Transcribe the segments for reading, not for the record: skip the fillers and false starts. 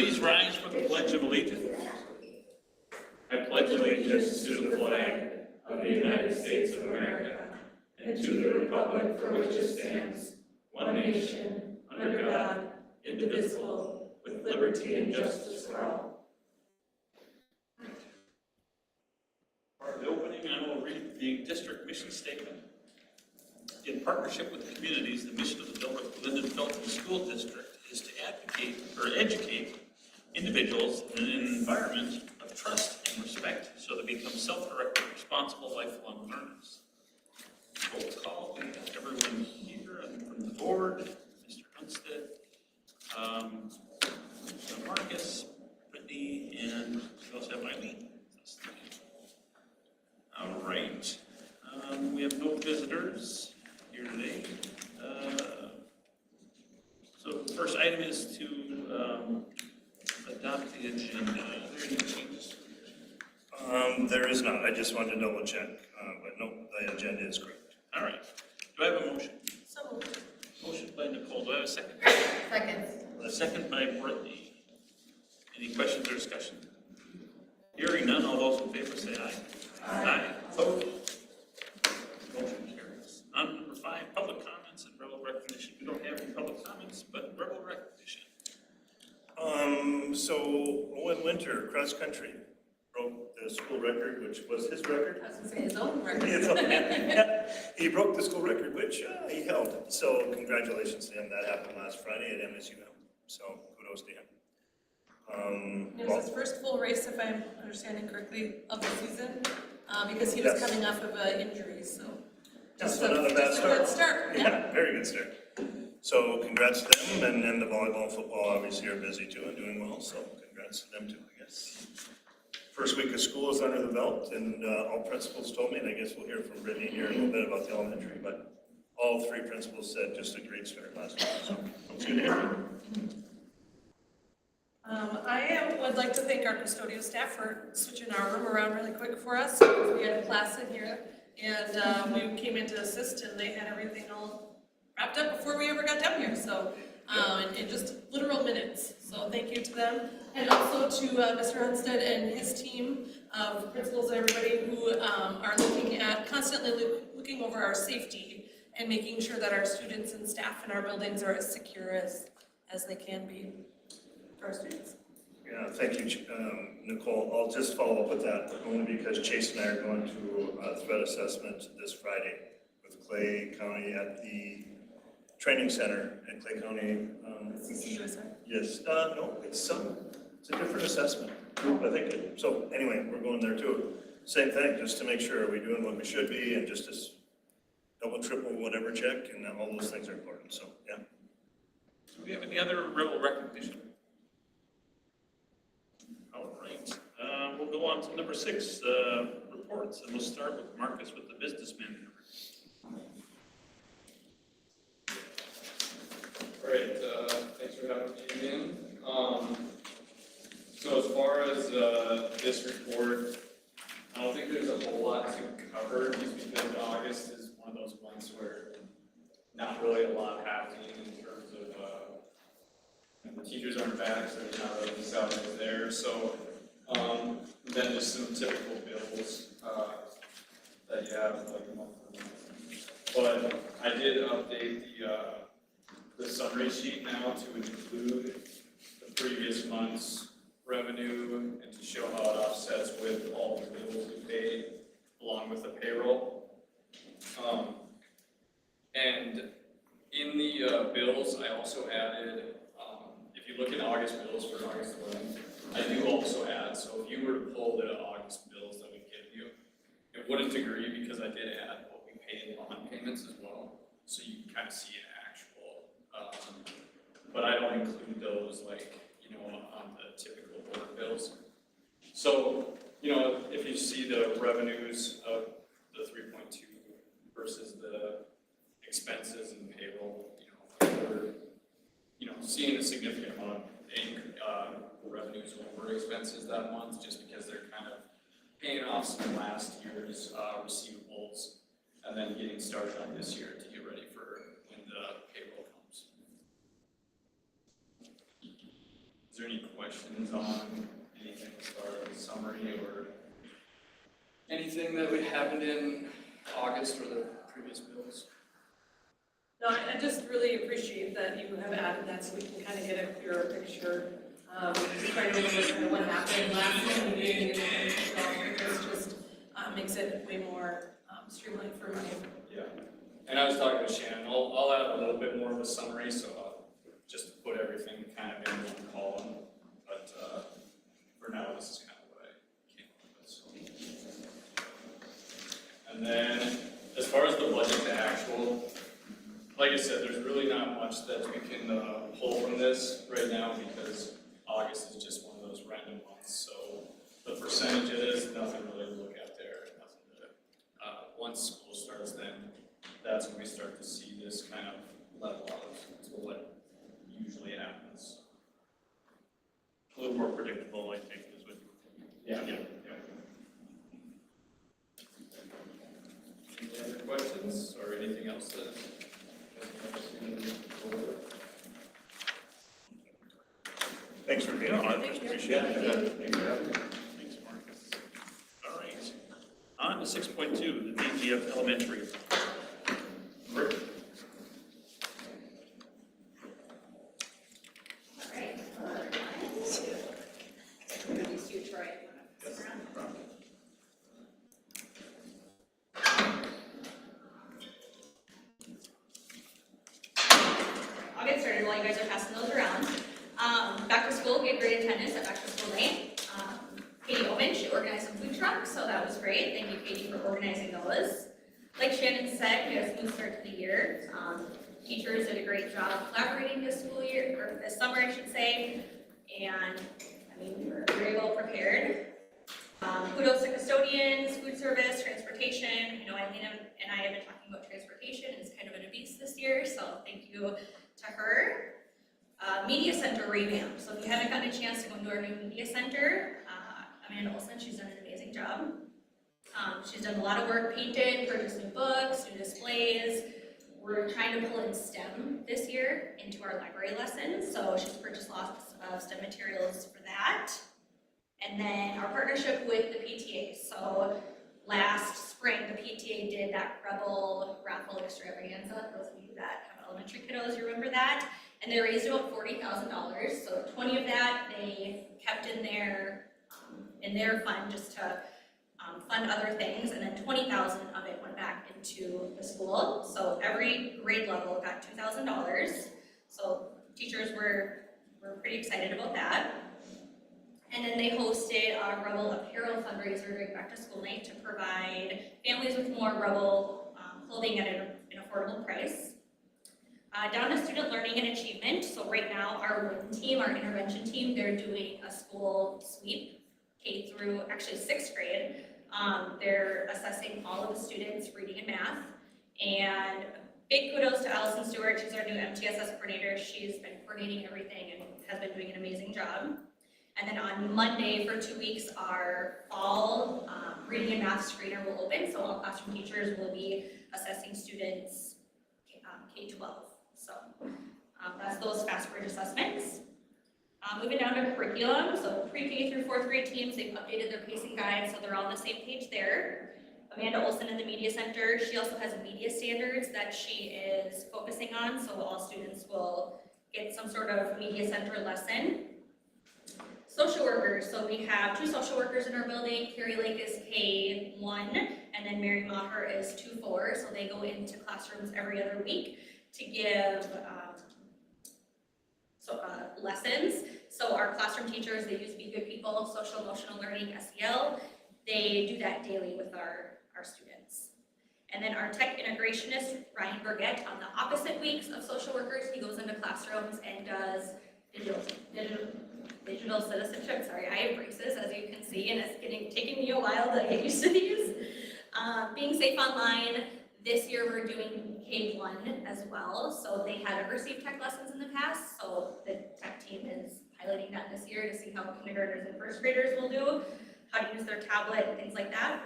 Please rise for the Pledge of Allegiance. I pledge allegiance to the flag of the United States of America and to the republic for which it stands, one nation, under God, indivisible, with liberty and justice for all. For the opening, I will read the district mission statement. In partnership with the communities, the mission of the Linden Felton School District is to advocate or educate individuals in an environment of trust and respect so they become self-directed, responsible, lifelong learners. Roll call, we have everyone here and from the board, Mr. Hunstead, Mr. Marcus, Brittany, and we also have Eileen. All right. We have no visitors here today. So the first item is to adopt the agenda. Are there any changes? There is not. I just wanted to double check, but no, the agenda is correct. All right. Do I have a motion? So moved. Motion by Nicole. Do I have a second? Second. A second by Brittany. Any questions or discussion? Hearing none, all those in favor say aye. Aye. Opposed? Motion carries. On number 5, public comments and verbal recognition. We don't have any public comments, but verbal recognition. So Owen Winter, cross country, broke the school record, which was his record. I was going to say his own record. Yeah, he broke the school record, which he held. So congratulations to him. That happened last Friday at MSU. So kudos to him. It was his first full race, if I'm understanding correctly, of the season, because he was coming off of an injury. So Just another bad start. Good start. Yeah, very good start. So congrats to them, and the volleyball and football obviously are busy too and doing well. So congrats to them too, I guess. First week of school is under the belt, and all principals told me, and I guess we'll hear from Brittany here in a little bit about the elementary, but all 3 principals said just a great start last week. So it's good to hear. I would like to thank our custodial staff for switching our room around really quick for us. We had a class in here, and we came in to assist, and they had everything all wrapped up before we ever got down here. So, in just literal minutes. So thank you to them, and also to Mr. Hunstead and his team of principals and everybody who are constantly looking over our safety and making sure that our students and staff in our buildings are as secure as they can be for our students. Yeah, thank you, Nicole. I'll just follow up with that only because Chase and I are going to a threat assessment this Friday with Clay County at the training center in Clay County. Yes, no, it's a different assessment. I think so. Anyway, we're going there too. Same thing, just to make sure we're doing what we should be, and just to double, triple, whatever check, and all those things are important. So yeah. Do we have any other verbal recognition? All right. We'll go on to number 6, reports, and we'll start with Marcus with the business manager. All right, thanks for having me again. So as far as this report, I don't think there's a whole lot to cover just because August is one of those months where not really a lot happening in terms of the teachers aren't back, so there's not really the salaries there. So then just some typical bills that you have like month to month. But I did update the summary sheet now to include the previous month's revenue and to show how it offsets with all the bills we paid along with the payroll. And in the bills, I also added, if you look at August bills for August 11th, I do also add, so if you were to pull the August bills that we give you, it wouldn't agree because I did add what we paid in bond payments as well, so you can kind of see an actual, but I don't include those like, on the typical board bills. So, if you see the revenues of the 3.2 versus the expenses and payroll, we're, seeing a significant amount of revenues over expenses that month just because they're kind of paying off some last year's receivables and then getting started on this year to get ready for when the payroll comes. Is there any questions? questions on anything as far as summary or anything that would happened in August or the previous bills? No, I just really appreciate that you have added that so we can kind of get a clearer picture. Trying to remember kind of what happened last meeting and this just makes it way more streamlined for me. Yeah, and I was talking with Shannon, I'll add a little bit more of a summary, so just to put everything kind of in one column, but for now, this is kind of what I came up with, so. And then, as far as the budget to actual, like I said, there's really not much that we can pull from this right now, because August is just one of those random months, so the percentages, nothing really to look at there, nothing to, once school starts, then that's when we start to see this kind of level out to what usually happens. A little more predictable, I think, is what. Yeah. Yeah. Any other questions or anything else that? Thanks for being Yeah, here. I appreciate it. Thanks, Marcus. All right. On to 6.2, the DGF Elementary. Rick? I'll get started while you guys are passing those around. Back to school, we had great attendance at back to school night. Katie Owen, she organized some food trucks, so that was great. Thank you, Katie, for organizing those. Like Shannon said, we had a smooth start to the year. Teachers did a great job collaborating this school year, or this summer, I should say. And, I mean, we were very well prepared. Kudos to custodians, food service, transportation. You know, Eileen and I have been talking about transportation. It's kind of been a beast this year, so thank you to her. Media center revamp. So if you haven't gotten a chance to go into our new media center, Amanda Olson, she's done an amazing job. She's done a lot of work, painted, purchased new books, new displays. We're trying to pull in STEM this year into our library lessons, so she's purchased lots of STEM materials for that. And then our partnership with the PTA. So last spring, the PTA did that Rebel raffle extravaganza. Those of you that have elementary kiddos, you remember that. And they raised about $40,000. So 20 of that they kept in their fund just to fund other things, and then 20,000 of it went back into the school. So every grade level got $2,000. So teachers were pretty excited about that. And then they hosted a Rebel apparel fundraiser during back to school night to provide families with more Rebel clothing at an affordable price. Down to student learning and achievement. So right now our WIN team, our intervention team, they're doing a school sweep, K through actually 6th grade. They're assessing all of the students' reading and math. And big kudos to Allison Stewart. She's our new MTSS coordinator. She's been coordinating everything and has been doing an amazing job. And then on Monday for 2 weeks, our fall reading and math screener will open. So all classroom teachers will be assessing students K-12. So that's those fast bridge assessments. Moving down to curriculum, so pre-K through 4th grade teams, they've updated their pacing guide, so they're all on the same page there. Amanda Olson in the Media Center, she also has media standards that she is focusing on, so all students will get some sort of Media Center lesson. Social workers, so we have 2 social workers in our building. Carrie Lake is K1, and then Mary Maher is 2-4, so they go into classrooms every other week to give lessons. So our classroom teachers, they use Be Good People, Social Emotional Learning, SEL. They do that daily with our students. And then our tech integrationist, Ryan Burgett, on the opposite weeks of social workers, he goes into classrooms and does digital citizenship. Sorry, I have braces, as you can see, and it's taking me a while to get used to these. Being safe online. This year we're doing K1 as well, so they haven't received tech lessons in the past, so the tech team is piloting that this year to see how kindergartners and 1st graders will do, how to use their tablet and things like that.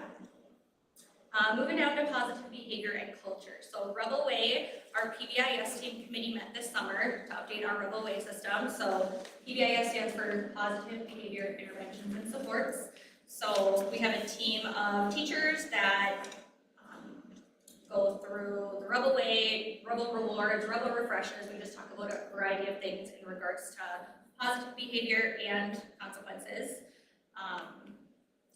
Moving down to positive behavior and culture. So Rebel Way, our PBIS team committee met this summer to update our Rebel Way system. So PBIS stands for Positive Behavior Interventions and Supports. So we have a team of teachers that go through the Rebel Way, Rebel Rewards, Rebel Refreshers. We just talk about a variety of things in regards to positive behavior and consequences.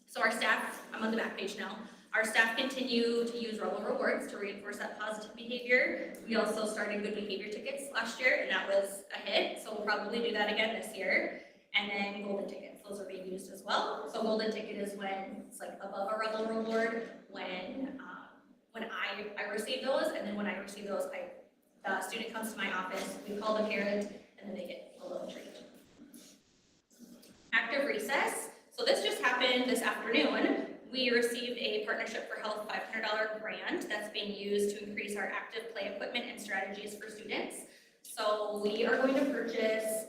So our staff, I'm on the back page now. Our staff continue to use Rebel Rewards to reinforce that positive behavior. We also started good behavior tickets last year, and that was a hit, so we'll probably do that again this year. And then golden tickets, those are being used as well. So golden ticket is when it's like above a Rebel Reward, when I receive those, and then when I receive those, the student comes to my office, we call the parent, and then they get a little treat. Active recess. So this just happened this afternoon. We received a Partnership for Health $500 grant that's being used to increase our active play equipment and strategies for students. So we are going to purchase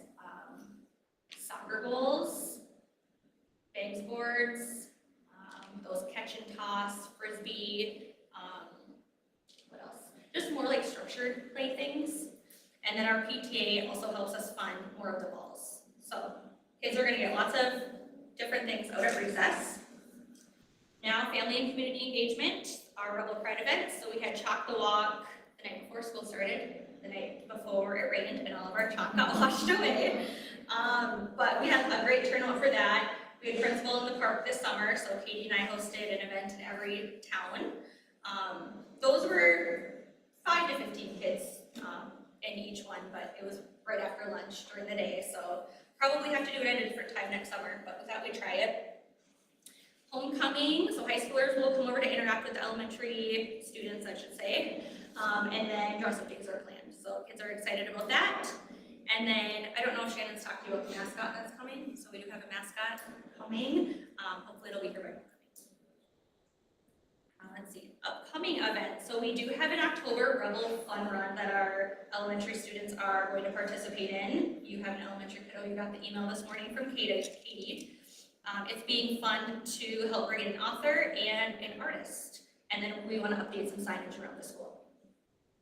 soccer goals, bags boards, those catch and toss, frisbee, what else? Just more like structured play things. And then our PTA also helps us fund more of the balls. So kids are gonna get lots of different things out at recess. Now, family and community engagement, our Rebel Pride event. So we had Chalk the Walk the night before school started, the night before it rained and all of our chalk got washed away. But we had a great turnout for that. We had Principal in the Park this summer, so Katie and I hosted an event in every town. Those were 5 to 15 kids in each one, but it was right after lunch during the day, so probably have to do it at a different time next summer, but with that we try it. Homecoming, so high schoolers will come over to interact with the elementary students, I should say, and then dress-up days are planned, so kids are excited about that. And then, I don't know if Shannon's talked to you about the mascot that's coming, so we do have a mascot coming, hopefully it'll be here by homecoming. Let's see, upcoming events, so we do have an October Rebel Fun Run that our elementary students are going to participate in. You have an elementary kiddo, you got the email this morning from Katie. It's being fun to help bring in an author and an artist. And then we want to update some signage around the school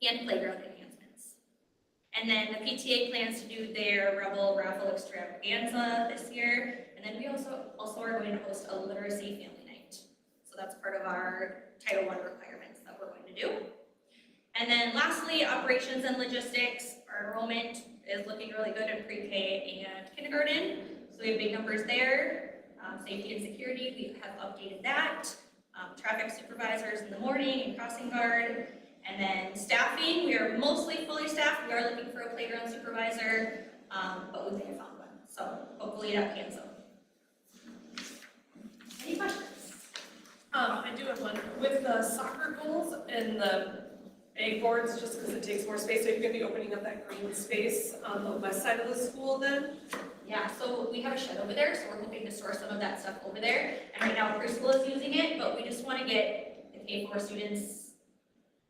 and playground enhancements. And then the PTA plans to do their Rebel Raffle Extravaganza this year. And then we also are going to host a literacy family night. So that's part of our Title I requirements that we're going to do. And then lastly, operations and logistics. Our enrollment is looking really good in pre-K and kindergarten. So we have big numbers there. Safety and security, we have updated that. Traffic supervisors in the morning and crossing guard. And then staffing, we are mostly fully staffed. We are looking for a playground supervisor, but we may have found one. So hopefully that pans out. Any questions? I do have one. With the soccer goals and the bag boards, just because it takes more space, are you going to be opening up that green space on the west side of the school then? Yeah, so we have a shed over there, so we're hoping to store some of that stuff over there. And right now preschool is using it, but we just want to get the K-4 students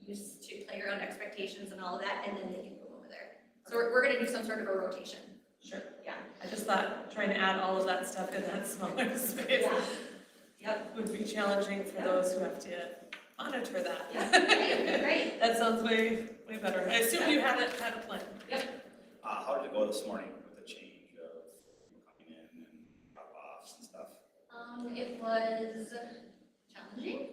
used to playground expectations and all of that, and then they can go over there. So we're going to do some sort of a rotation. Sure. Yeah. I just thought trying to add all of that stuff in that smaller space Yep. would be challenging for those who have to monitor that. Yeah. Great. That sounds way better. I assume you had a plan. How did it go this morning with the change of coming in and drop-offs and stuff? It was challenging.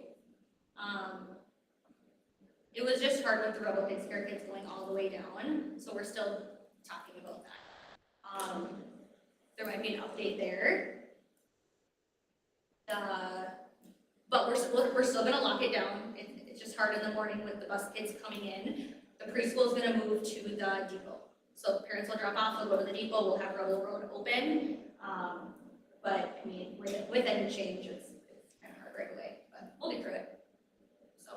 It was just hard with the Rebel Kids Care Kids going all the way down, so we're still talking about that. There might be an update there. But we're still gonna lock it down. It's just hard in the morning with the bus kids coming in. The preschool is gonna move to the depot. So parents will drop off, they'll go to the depot, we'll have Rebel Road open. But I mean, with any change, it's kind of hard right away, but we'll get through it. So.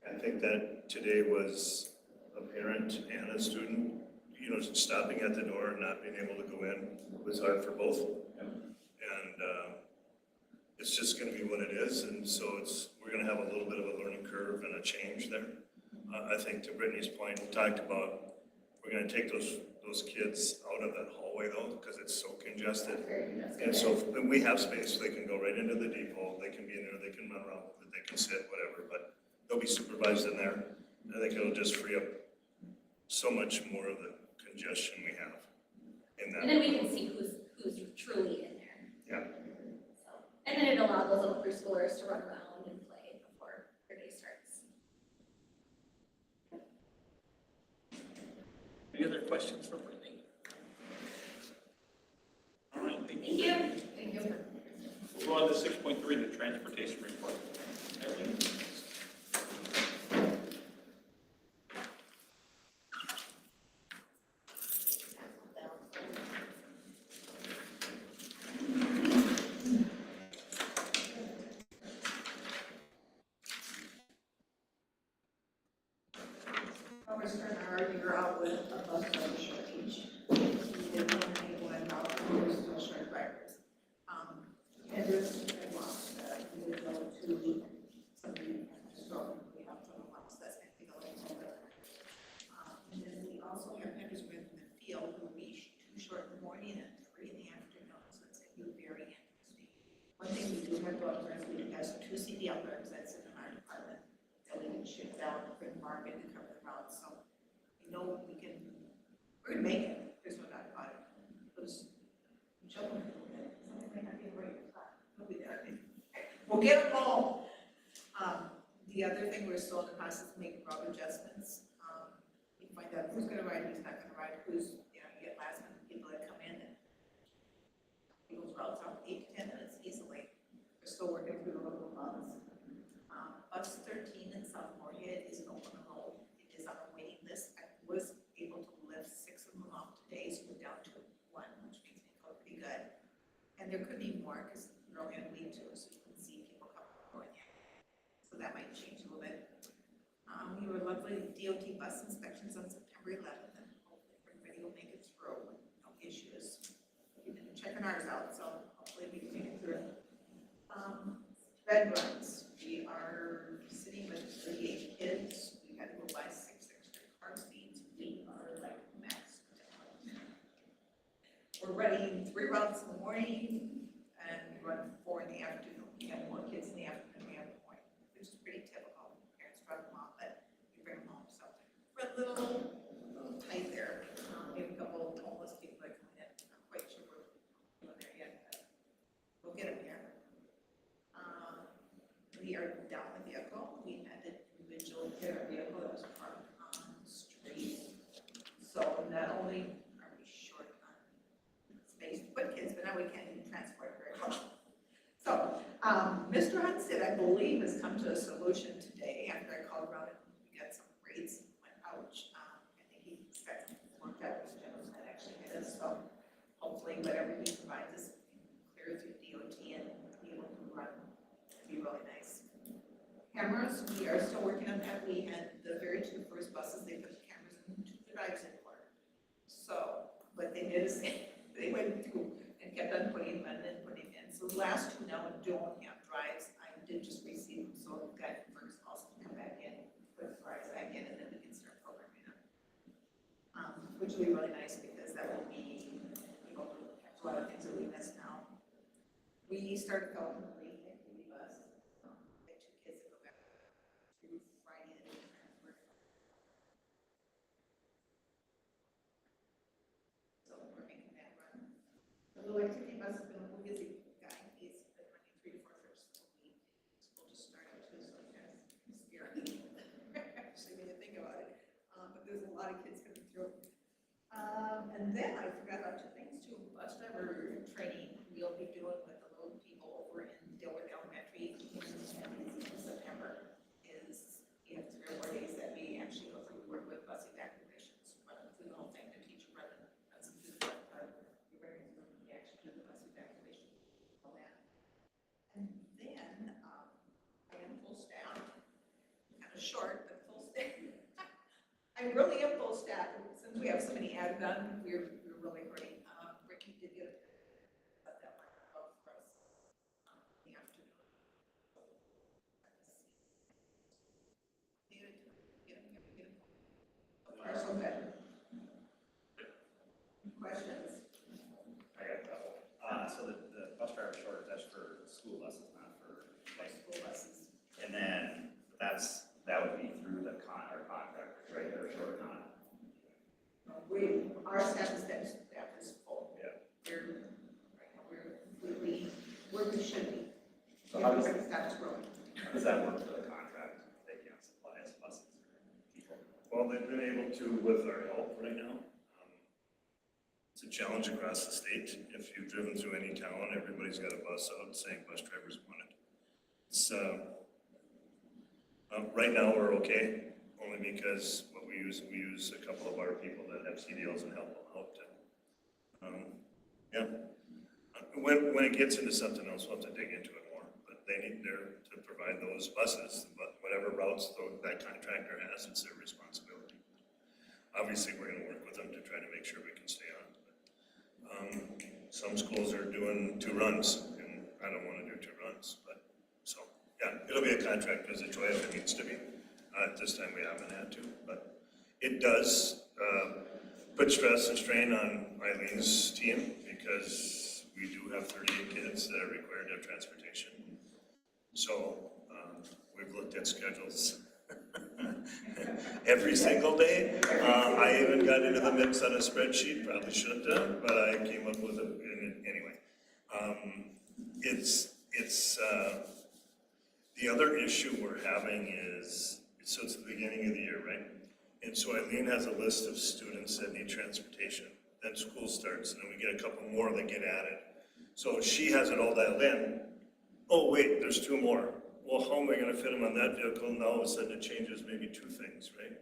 I think that today was a parent and a student, stopping at the door and not being able to go in was hard for both. And it's just gonna be what it is, and so we're gonna have a little bit of a learning curve and a change there. I think to Brittany's point, we talked about, we're gonna take those kids out of that hallway way though, because it's so congested. Very congested. And so and we have space, they can go right into the depot, they can be in there, they can run around, they can sit, whatever, but they'll be supervised in there. I think it'll just free up so much more of the congestion we have in And that. then we can see who's truly in there. Yeah. So, and then it allows those little preschoolers to run around and play before their day starts. Any other questions for Brittany? All right, thank Thank you. you. Thank you. We'll go on to 6.3, the transportation report. Eileen? Well, we're starting our year out with a bus driver shortage. We did one out, we're still short drivers. And there's a lot that we would go to somebody strong, we have someone else that's going to go over. And then we also have vendors with in the field who will be too short in the morning and 3 in the afternoon, so it's going to be very interesting. One thing we do have going for us, we have some 2 CDL drivers that's in our department that we can ship down for the market to cover the routes, so we know we're gonna make it, there's no doubt about it. Those children, something may not be right, we'll be there. We'll get them all. The other thing, we're still in the process of making route adjustments. We find out who's gonna ride, who's not gonna ride, who's, you get last minute people that come in and people's routes out 8 to 10 minutes easily. We're still working through the local laws. Bus 13 in South Moorhead is an open road. It is on a waiting list. I was able to lift 6 of them off today, so we're down to 1, which makes me feel pretty good. And there could be more because we're only on week 2, so you can see people going in. So that might change a little bit. We were lovely DOT bus inspections on September 11th, and hopefully everybody will make it through with no issues. We've been checking ours out, so hopefully we can make it through. Red runs, we are sitting with 38 kids, we had to go buy 6 extra car seats, we are like maxed out. We're running 3 routes in the morning, and we run 4 in the afternoon, we have more kids in the afternoon than we have in the morning, which is pretty typical, parents drop them off, but we bring them home, so. We're a little tight there, we have a couple of homeless people that come in, I'm not quite sure we're doing there yet, but we'll get them here. We are down the vehicle. We had an individual hit our vehicle that was parked on the street. So not only are we short on space to put kids, but now we can't even transport very well. So Mr. Hunstead, I believe, has come to a solution today after I called around and we got some rates went out. I think he's got some worked out with generals that actually hit us. So hopefully whatever he provides us can clear through DOT and be able to run. It'd be really nice. Cameras, we are still working on that. We had the very 2 first buses, they put the cameras into the drives in for. So, what they did is they went through and kept on putting them in and putting them in. So the last 2 now don't have drives. I did just receive them, so the guy from Ferguson also can come back in, put the drives back in, and then we can start programming them. Which will be really nice because that will be, a lot of things that we miss now. We started going to the late activity bus. Like 2 kids that go back to Friday and they transfer. So we're making that run. The little activity bus has been a little busy guy. He's been running 3 to 4 trips a week. School just started too, so it's kind of scary. Actually, when you think about it. But there's a lot of kids coming through. And then I forgot about 2 things too. Bus driver training we'll be doing with the little people over in Dilworth Elementary in September. Is we have 3 or 4 days that we actually go through. We work with bus evacuations, run through the whole thing. The teacher runs them through the we bring them through. We actually do the bus evacuation, all that. And then I am full staff, kind of short, but full staff. I really am full staff. Since we have so many added on, we're really hurting. Ricky did get that one out for us in the afternoon. So far, so good. Questions? should be. So how does, Everybody's status growing. how does that work for the contract? They can't supply us buses or people. Well, they've been able to with our help right now. It's a challenge across the state. If you've driven through any town, everybody's got a bus out saying bus drivers want it. It's, right now, we're okay, only because what we use a couple of our people that have CDLs and help them out. Yeah. When it gets into something else, we'll have to dig into it more, but they need there to provide those buses, but whatever routes that contractor has, it's their responsibility. Obviously, we're gonna work with them to try to make sure we can stay on. Some schools are doing 2 runs, and I don't wanna do 2 runs, but, so, yeah, it'll be a contract visit, Joy, if it needs to be. At this time, we haven't had to, but it does, put stress and strain on Eileen's team, because we do have 38 kids that are required to have transportation. So, we've looked at schedules every single day. I even got into the mix on a spreadsheet, probably shouldn't have, but I came up with it anyway. The other issue we're having is, so it's the beginning of the year, right? And so Eileen has a list of students that need transportation. Then school starts, and then we get a couple more that get added. So she has it all dialed in. Oh, wait, there's 2 more. Well, how am I gonna fit them on that vehicle? Now all of a sudden it changes maybe 2 things, right?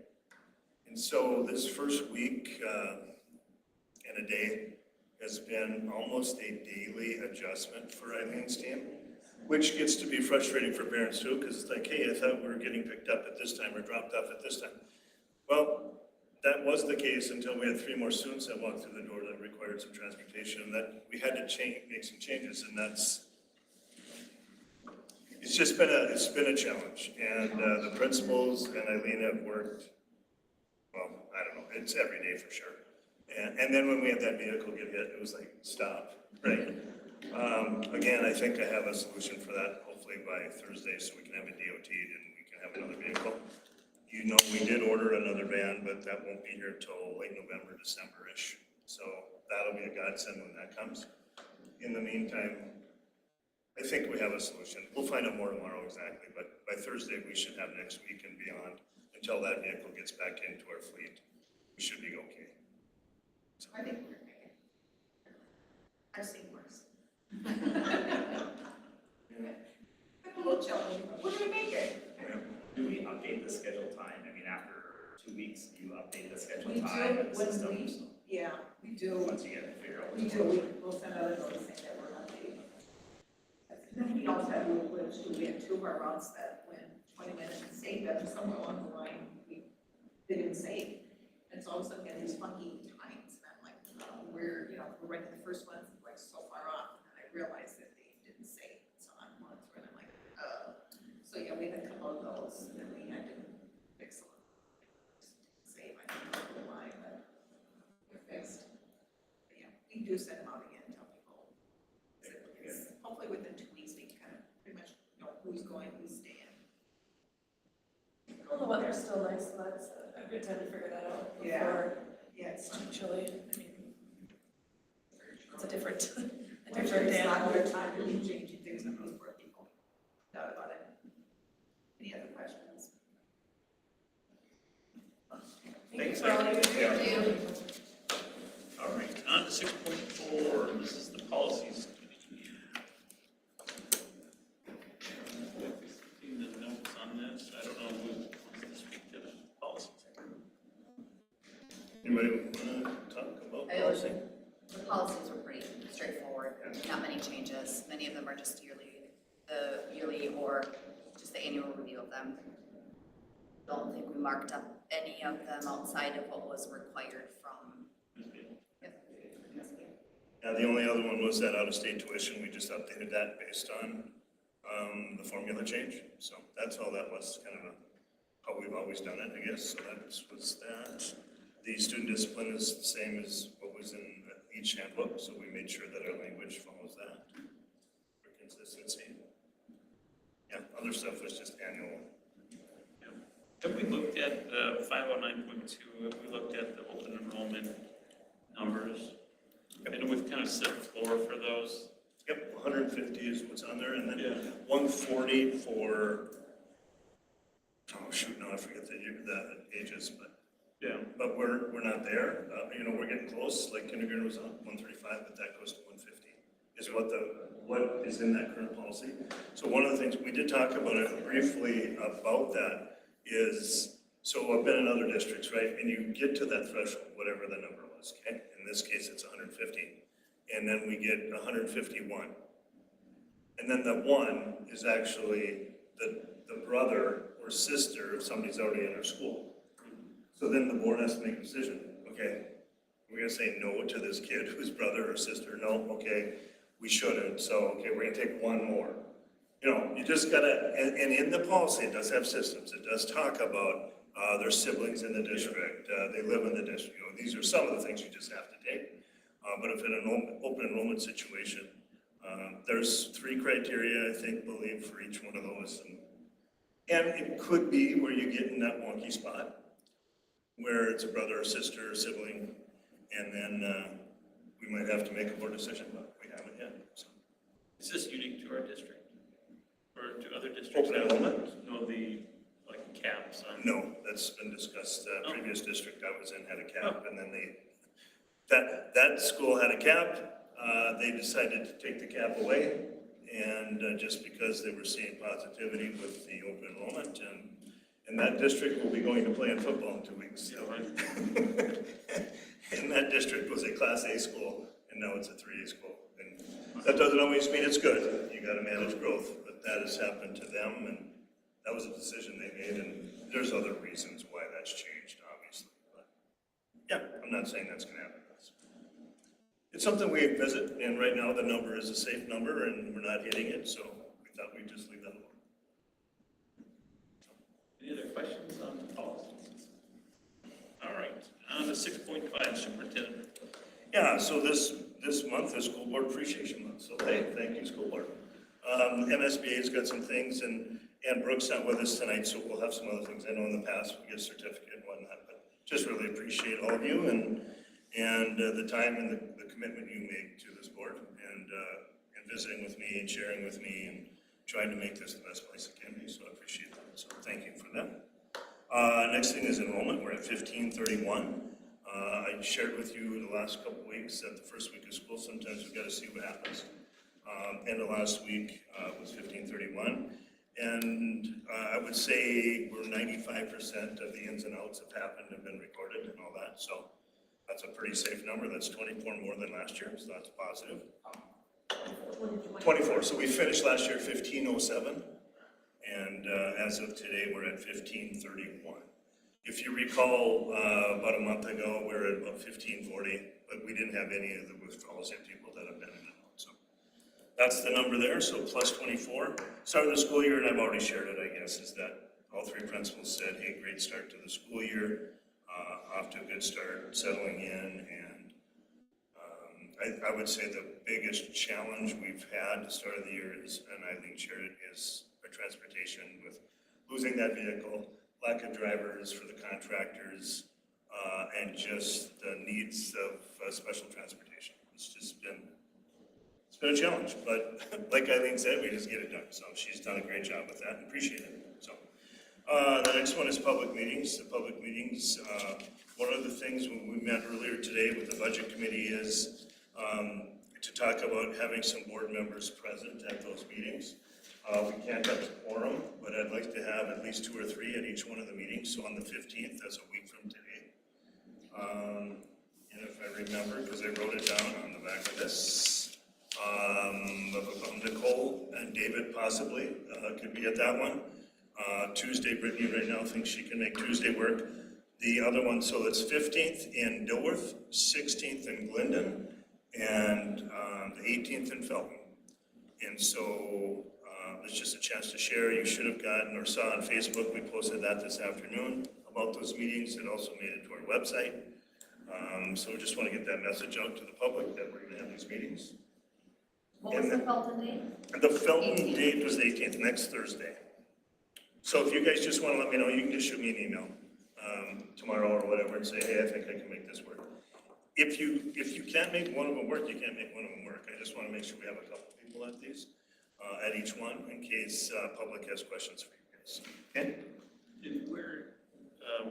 And so this first week and a day has been almost a daily adjustment for Eileen's team, which gets to be frustrating for parents too, because it's like, hey, I thought we were getting picked up at this time or dropped off at this time. Well, that was the case until we had 3 more students that walked through the door that required some transportation, and that we had to make some changes, and it's just been a challenge, and the principals and Eileen have worked, well, I don't know, it's every day for sure. And then when we had that vehicle get hit, it was like, stop, right? Again, I think I have a solution for that, hopefully by Thursday, so we can have it DOT'd and we can have another vehicle. You know, we did order another van, but that won't be here till late November, December-ish. So that'll be a godsend when that comes. In the meantime, I think we have a solution. We'll find out more tomorrow exactly, but by Thursday, we should have next week and beyond. Until that vehicle gets back into our fleet, we should be okay. I think we're making it. I've seen worse. A little challenging, but we're gonna make it. Do we update the schedule time? I mean, after 2 weeks, do you update the schedule We time do, and when systems? we do, Once you get it figured out. we will send out a notice saying that we're updating. And then we also have a little glitch, too. We had 2 of our routes that went 20 minutes and saved them, somewhere along the line, they didn't save. And so all of a sudden we had these funky times, and I'm like, we're running the first one, we're like so far off, and I realized that they didn't save. So I'm going through and I'm like, so yeah, we had a couple of those, and then we had to fix them. Save, I don't know why, but they're fixed. But yeah, we do send them out again, tell people. Hopefully within 2 weeks, we can kind of pretty much know who's going, who's staying. Well, the weather's still nice, so that's a good time to figure that out Yeah. before Yeah, it's it's too chilly. I mean, it's a different It's day. not their time to be changing things in those poor people. Doubt about it. Any other questions? Thank you for all you do. All right, on to 6.4, this is the policies committee. Seeing the notes on this, I don't know who wants to speak to the policies. Anybody want to talk about I policy? The policies were pretty straightforward, not many changes. Many of them are just yearly or just the annual review of them. Don't think we marked up any of them outside of what was required from. Yeah, the only other one was that out-of-state tuition. We just updated that based on the formula change. So that's all that was, kind of how we've always done it, I guess. So that was that. The student discipline is the same as what was in each handbook, so we made sure that our language follows that for consistency. Yeah, other stuff was just annual. Have we looked at 509.2, have we looked at the open enrollment numbers? I know we've kind of set a floor for those. Yep, 150 is what's on there, and Yeah. then 140 for, oh shoot, no, I forget the ages, but Yeah. but we're not there. You know, we're getting close, like kindergarten was on 135, but that goes to 150, is what is in that current policy. So one of the things, we did talk about it briefly about that, is, so I've been in other districts, right? And you get to that threshold, whatever the number was, okay? In this case, it's 150. And then we get 151. And then the one is actually the brother or sister of somebody's already in our school. So then the board has to make a decision, okay, we're gonna say no to this kid whose brother or sister, no, okay, we shouldn't, so, okay, we're gonna take one more. You know, you just gotta, and in the policy, it does have systems, it does talk about, their siblings in the district, they live in the district, you know, these are some of the things you just have to take. But if in an open enrollment situation, there's 3 criteria, I think, believe, for each one of those, and it could be where you get in that wonky spot, where it's a brother or sister or sibling, and then we might have to make a board decision, but we haven't yet. So. Is this unique to our district? Or to other districts? Open enrollment? No, the, like, caps on. No, that's been discussed. The previous district I was in had a cap, Oh. and then that school had a cap. They decided to take the cap away, and just because they were seeing positivity with the open enrollment, and that district will be going to play in football in 2 weeks. Yeah, right. And that district was a Class A school, and now it's a 3A school. And that doesn't always mean it's good. You gotta manage growth, but that has happened to them, and that was a decision they made, and there's other reasons why that's changed, obviously. But yeah, I'm not saying that's gonna happen. It's something we visit, and right now the number is a safe number, and we're not hitting it, so we thought we'd just leave that alone. Any other questions on the policies? All right, on to 6.5, superintendent. Yeah, so this month is School Board Appreciation Month, so hey, thank you, School Board. MSBA's got some things, and Brooke's not with us tonight, so we'll have some other things. I know in the past we get a certificate and whatnot, but just really appreciate all of you and the time and the commitment you make to this board and visiting with me and sharing with me and trying to make this the best place it can be, so I appreciate that. So thank you for that. Next thing is enrollment. We're at 1531. I shared with you the last couple weeks that the first week of school, sometimes we've got to see what happens. End of last week was 1531. And I would say we're 95% of the ins and outs have happened, have been recorded and all that. So that's a pretty safe number. That's 24 more than last year, so that's positive. 24. So we finished last year 1507. And as of today, we're at 1531. If you recall, about a month ago, we were at about 1540, but we didn't have any of the withdrawals in people that have been in and out. So that's the number there, so plus 24. Start of the school year, and I've already shared it, I guess, is that all 3 principals said, hey, great start to the school year, off to a good start, settling in, and I would say the biggest challenge we've had at the start of the year is, and I think shared it, is our transportation with losing that vehicle, lack of drivers for the contractors, and just the needs of special transportation. It's been a challenge, but like Eileen said, we just get it done. So she's done a great job with that and appreciate it. So the next one is public meetings. The public meetings, one of the things when we met earlier today with the budget committee is to talk about having some board members present at those meetings. We can't have a quorum, but I'd like to have at least 2 or 3 at each one of the meetings. So on the 15th, that's a week from today. And if I remember, because I wrote it down on the back of this, Nicole and David possibly could be at that one. Tuesday, Brittany right now thinks she can make Tuesday work. The other one, so it's 15th in Dilworth, 16th in Glendon, and the 18th in Felton. And so it's just a chance to share. You should have gotten or saw on Facebook, we posted that this afternoon about those meetings. It also made it to our website. So we just want to get that message out to the public that we're going to have these meetings. What was the Felton date? The Felton date was the 18th, next Thursday. So if you guys just want to let me know, you can just shoot me an email tomorrow or whatever and say, hey, I think I can make this work. If you can't make one of them work, you can't make one of them work. I just want to make sure we have a couple people. people at these, at each one, in case public has questions for you guys. Okay? And where,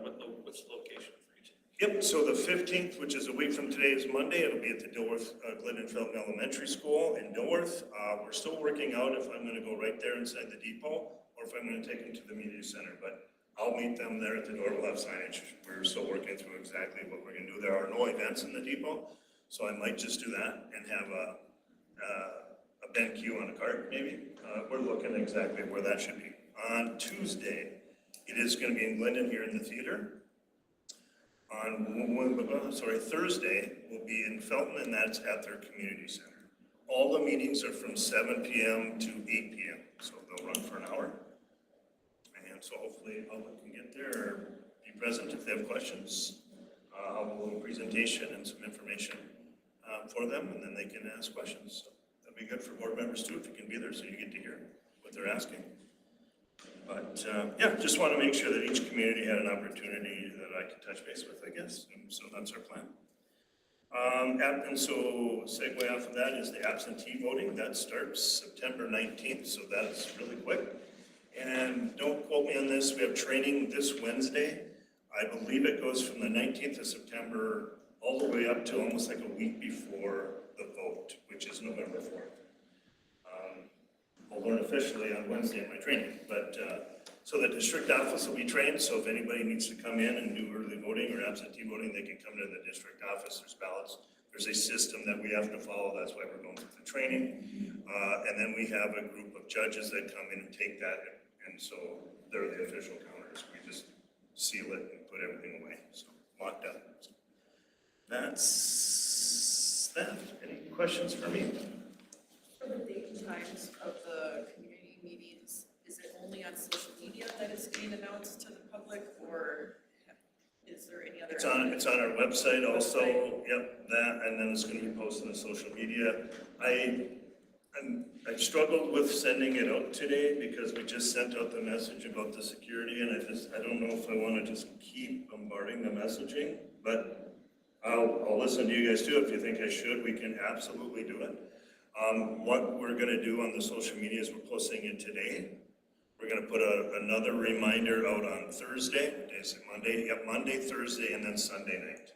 what's the location for each? Yep, so the 15th, which is a week from today, is Monday. It'll be at the Dilworth, Glidden Felton Elementary School in Dilworth. We're still working out if I'm gonna go right there inside the depot, or if I'm gonna take them to the media center, but I'll meet them there at the door. We'll have signage. We're still working through exactly what we're gonna do. There are no events in the depot, so I might just do that and have a BenQ on a cart, maybe. We're looking exactly where that should be. On Tuesday, it is gonna be in Glidden here in the theater. Thursday will be in Felton, and that's at their community center. All the meetings are from 7 p.m. to 8 p.m., so they'll run for an hour. And so hopefully the public can get there or be present if they have questions. I'll have a little presentation and some information for them, and then they can ask questions. So that'd be good for board members too, if you can be there so you get to hear what they're asking. But yeah, just want to make sure that each community had an opportunity that I can touch base with, I guess. And so that's our plan. And so segue off of that is the absentee voting. That starts September 19th, so that's really quick. And don't quote me on this, we have training this Wednesday. I believe it goes from the 19th of September all the way up to almost like a week before the vote, which is November 4th. I'll learn officially on Wednesday in my training, but so the district office will be trained, so if anybody needs to come in and do early voting or absentee voting, they can come to the district office. There's ballots. There's a system that we have to follow. That's why we're going through the training. And then we have a group of judges that come in and take that, and so they're the official counters. We just seal it and put everything away, so locked up. So that's that. Any questions for me? For the date and times of the community meetings, is it only on social media that it's being announced to the public, or is there any other? It's on our website also, yep, that, and then it's gonna be posted on social media. I struggled with sending it out today because we just sent out the message about the security, and I don't know if I wanna just keep bombarding the messaging, but I'll listen to you guys too. If you think I should, we can absolutely do it. What we're gonna do on the social media is we're posting it today. We're gonna put another reminder out on Thursday. Is it Monday? Yep, Monday, Thursday, and then Sunday night.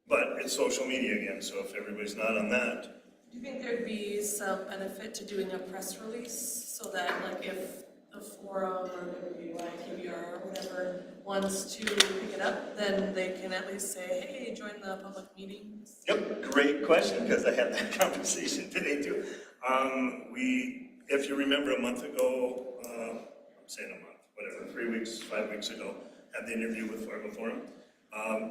But it's social media again, so if everybody's not on that, Do you think there'd be some benefit to doing a press release so that like if the forum or PBR or whatever wants to pick it up, then they can at least say, hey, join the public meetings? yep, great question, because I had that conversation today too. If you remember a month ago, I'm saying a month, whatever, 3 weeks, 5 weeks ago, had the interview with Fargo Forum.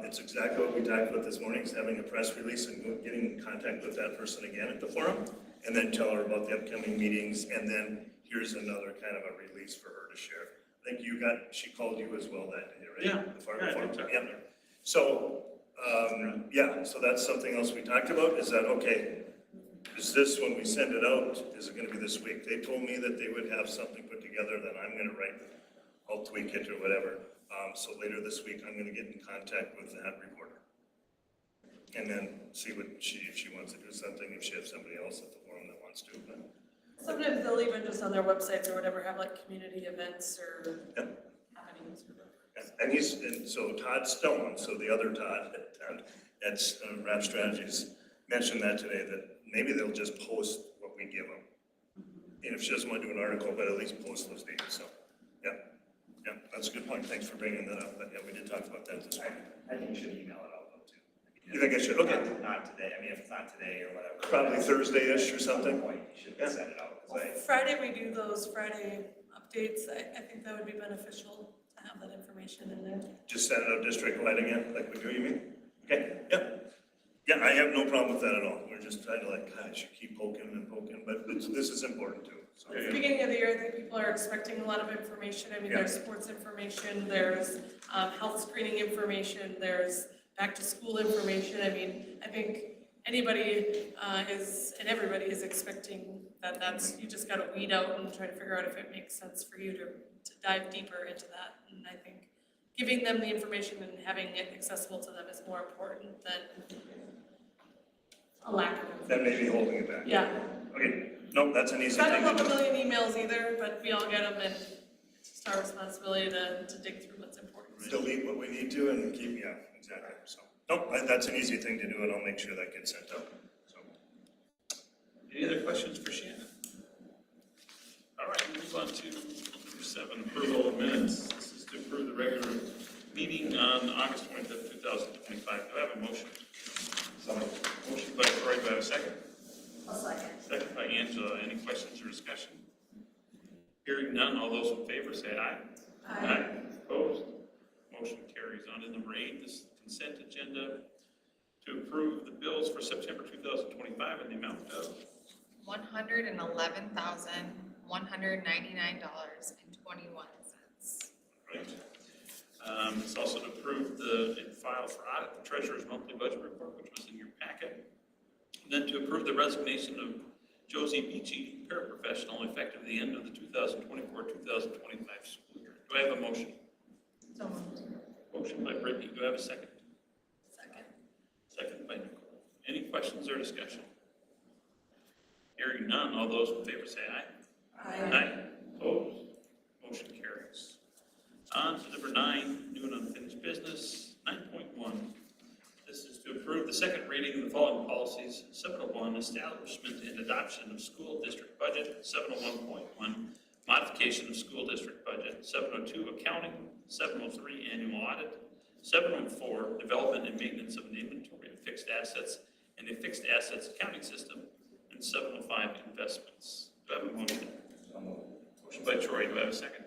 It's exactly what we talked about this morning, is having a press release and getting in contact with that person again at the forum, and then tell her about the upcoming meetings, and then here's another kind of a release for her to share. I think she called you as well that day, right? Yeah. The Fargo Yeah, I Forum, think so. yeah. So, yeah, so that's something else we talked about, is that, okay, is this, when we send it out, is it gonna be this week? They told me that they would have something put together that I'm gonna write, I'll tweak it or whatever. So later this week, I'm gonna get in contact with that reporter. And then see if she wants to do something, if she has somebody else at the forum that wants to, but. Sometimes they'll even just on their websites or whatever have like community events or Yep. happenings or whatever. And so Todd Stone, so the other Todd at Rap Strategies, mentioned that today, that maybe they'll just post what we give them. And if she doesn't want to do an article, but at least post those dates, so, yeah. Yeah, that's a good point, thanks for bringing that up, but yeah, we did talk about that this morning. I think you should email it out though too. You think I should? Okay. Not today, I mean, if it's not today or whatever. Probably Thursday-ish or At some something. point, you should Yeah. send it out, Well, because Friday, we do those Friday updates. I think that would be beneficial to have that information in there. Just send it out district-wide again, like we do, you mean? Okay, yeah. Yeah, I have no problem with that at all. We're just trying to like, gosh, you keep poking and poking, but this is important too. So. At the beginning of the year, I think people are expecting a lot of information. I mean, Yeah. there's sports information, there's health screening information, there's back to school information. I mean, I think anybody and everybody is expecting that's, you just gotta weed out and try to figure out if it makes sense for you to dive deeper into that. And I think giving them the information and having it accessible to them is more important than a lack of That information. may be holding it back. Yeah, Okay, nope, that's an easy I thing don't to have a do. million emails either, but we all get them and it's just our responsibility to dig through what's important. Delete what we need to and keep, yeah, exactly, so. Nope, that's an easy thing to do and I'll make sure that gets sent out, so. Any other questions for Shannon? All right, we'll move on to number 7, approval of minutes. This is to approve the regular meeting on August 25th, 2025. Do I have a motion? Motion by Troy, do I have a second? I'll second. Second by Angela. Any questions or discussion? Hearing none, all those in favor say aye. Aye. Opposed? Motion carries. On to number 8, this is the consent agenda to approve the bills for September 2025 in the amount of $111,199.21. right. It's also to approve the file for audit, the treasurer's monthly budget report, which was in your packet. And then to approve the resignation of Josie Beachy, paraprofessional, effective the end of the 2024-2025 school year. Do I have a motion? So moved. Motion by Brittany. Do I have a second? Second. Second by Nicole. Any questions or discussion? Hearing none, all those in favor say aye. Aye. Opposed? Motion carries. On to number 9, new and unfinished business, 9.1. This is to approve the second reading of the following policies: 701, establishment and adoption of school district budget; 701.1, modification of school district budget; 702, accounting; 703, annual audit; 704, development and maintenance of an inventory of fixed assets and a fixed assets accounting system; and 705, investments. Do I have a motion? Motion by Troy. Do I have a second?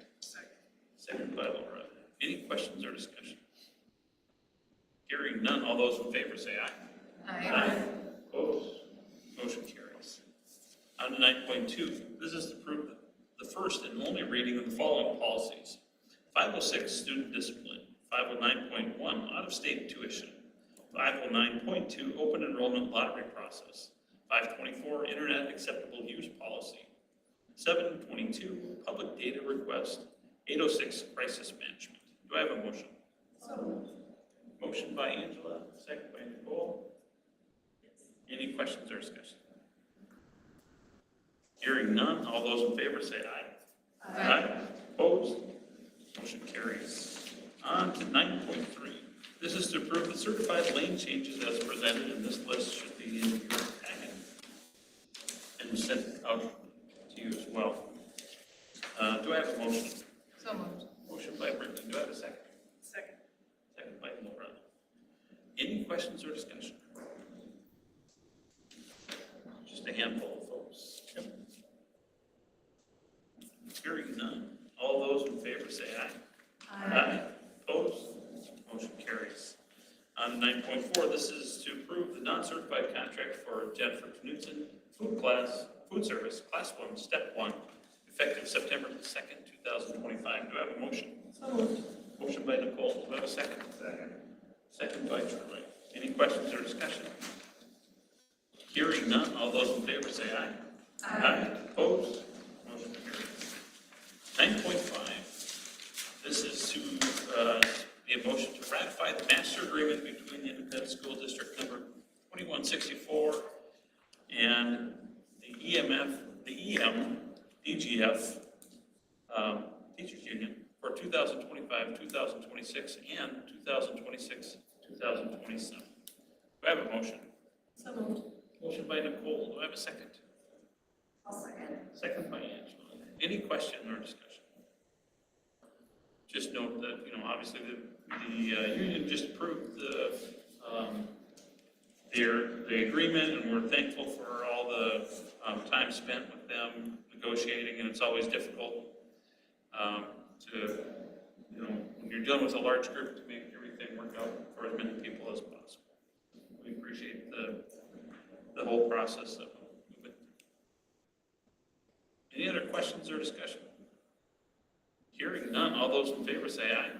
Second by Laura. Any questions or discussion? Hearing none, all those in favor say aye. Aye. Opposed? Motion carries. On to 9.2. This is to approve the first and only reading of the following policies: 506, student discipline; 509.1, out-of-state tuition; 509.2, open enrollment lottery process; 524, internet acceptable use policy; 722, public data request; 806, crisis management. Do I have a motion? Motion by Angela, second by Nicole. Any questions or discussion? Hearing none, all those in favor say aye. Aye. Opposed? Motion carries. On to 9.3. This is to approve the certified lane changes as presented, and this list should be in your packet and sent out to you as well. Do I have a motion? So moved. Motion by Brittany. Do I have a second? Second. Second by Laura. Any questions or discussion? Just a handful of folks. Hearing none. All those in favor say aye. Aye. Opposed? Motion carries. On 9.4, this is to approve the non-certified contract for Jennifer Knudsen, food service, class 1, step 1, effective September 2nd, 2025. Do I have a motion? So moved. Motion by Nicole. Do I have a second? Second by Troy. Any questions or discussion? Hearing none, all those in favor say aye. Aye. Opposed? Motion carries. 9.5. This is to be a motion to ratify the master agreement between the Independent School District number 2164 and the DGF Teachers Union for 2025-2026 and 2026-2027. Do I have a motion? So moved. Motion by Nicole. Do I have a second? I'll second. Second by Angela. Any question or discussion? Just note that, obviously the union just approved the agreement, and we're thankful for all the time spent with them negotiating, and it's always difficult when you're dealing with a large group, to make everything work out for as many people as possible. We appreciate the whole process of moving. Any other questions or discussion? Hearing none, all those in favor say aye.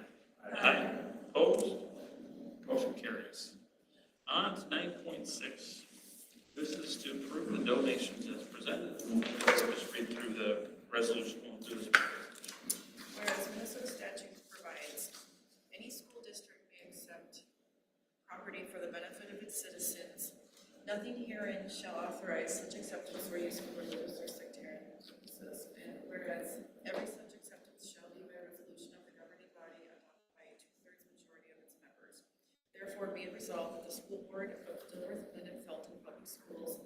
Aye. Opposed? Motion carries. On to 9.6. This is to approve the donations as presented. We'll just read through the resolution. We'll do this. Whereas Minnesota statute provides, any school district may accept property for the benefit of its citizens, nothing herein resolved that the school board of Dilworth, Linden, Felton Public Schools,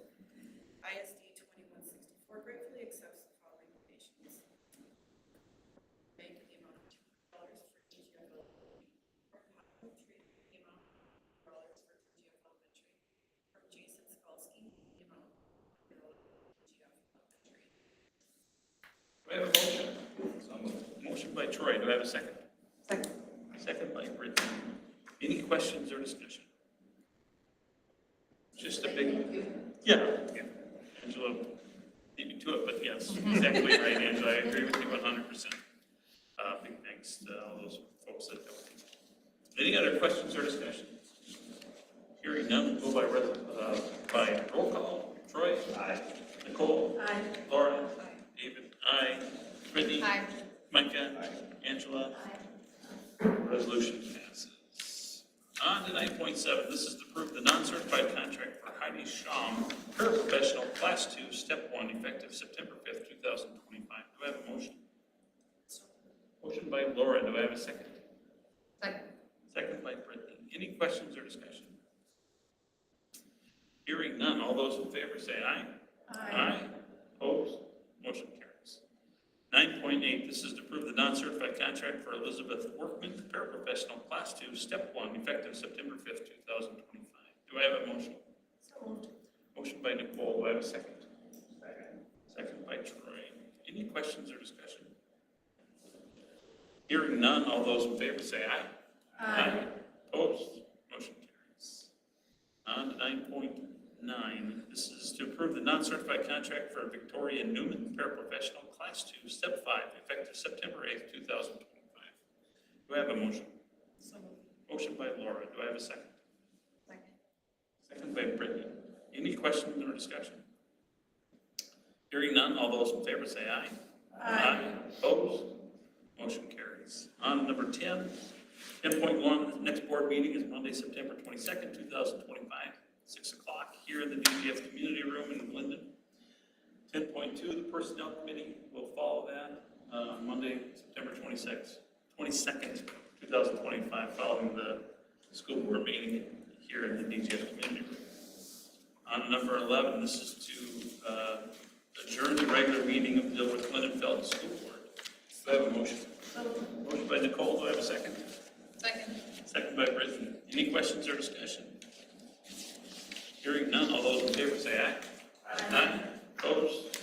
ISD 2164 gratefully accepts the following donations. Bank in the amount of $200 for DGF Elementary, from Hospital Tree in the amount of $100 for DGF Elementary, from Jason Skalski in the amount of $100 for DGF Elementary. Do I have a motion? Motion by Troy, do I have a second? Second. Second by Brittany. Any questions or discussion? Just a big, yeah. Angela beat me to it, but yes, exactly right, Angela, I agree with you 100%. Big thanks to all those folks that helped. Any other questions or discussion? Hearing none, we'll go by roll call. Troy? Aye. Nicole? Aye. Laura? David? Aye. Brittany? Aye. Micah? Angela? Resolution passes. On to 9.7, this is to approve the non-certified contract for Heidi Shum, paraprofessional, class 2, step 1, effective September 5th, 2025. Do I have a motion? Motion by Laura, do I have a second? Second. Second by Brittany. Any questions or discussion? Hearing none, all those in favor say aye. Aye. Opposed? Motion carries. 9.8, this is to approve the non-certified contract for Elizabeth Workman, paraprofessional, class 2, step 1, effective September 5th, 2025. Do I have a motion? So moved. Motion by Nicole, do I have a second? Second by Troy. Any questions or discussion? Hearing none, all those in favor say aye. Aye. Opposed? Motion carries. On to 9.9, this is to approve the non-certified contract for Victoria Newman, paraprofessional, class 2, step 5, effective September 8th, 2025. Do I have a motion? So moved. Motion by Laura, do I have a second? Second. Second by Brittany. Any questions or discussion? Hearing none, all those in favor say aye. Aye. Opposed? Motion carries. On number 10, 10.1, next board meeting is Monday, September 22nd, 2025, 6 o'clock here in the DGF Community Room in Linden. 10.2, the Personnel Committee will follow that Monday, September 22nd, 2025, following the school board meeting here in the DGF Community Room. On number 11, this is to adjourn the regular meeting of the Dilworth Linden Felton School Board. Do I have a motion? Motion by Nicole, do I have a second? Second. Second by Brittany. Any questions or discussion? Hearing none, all those in favor say aye. Aye. Opposed?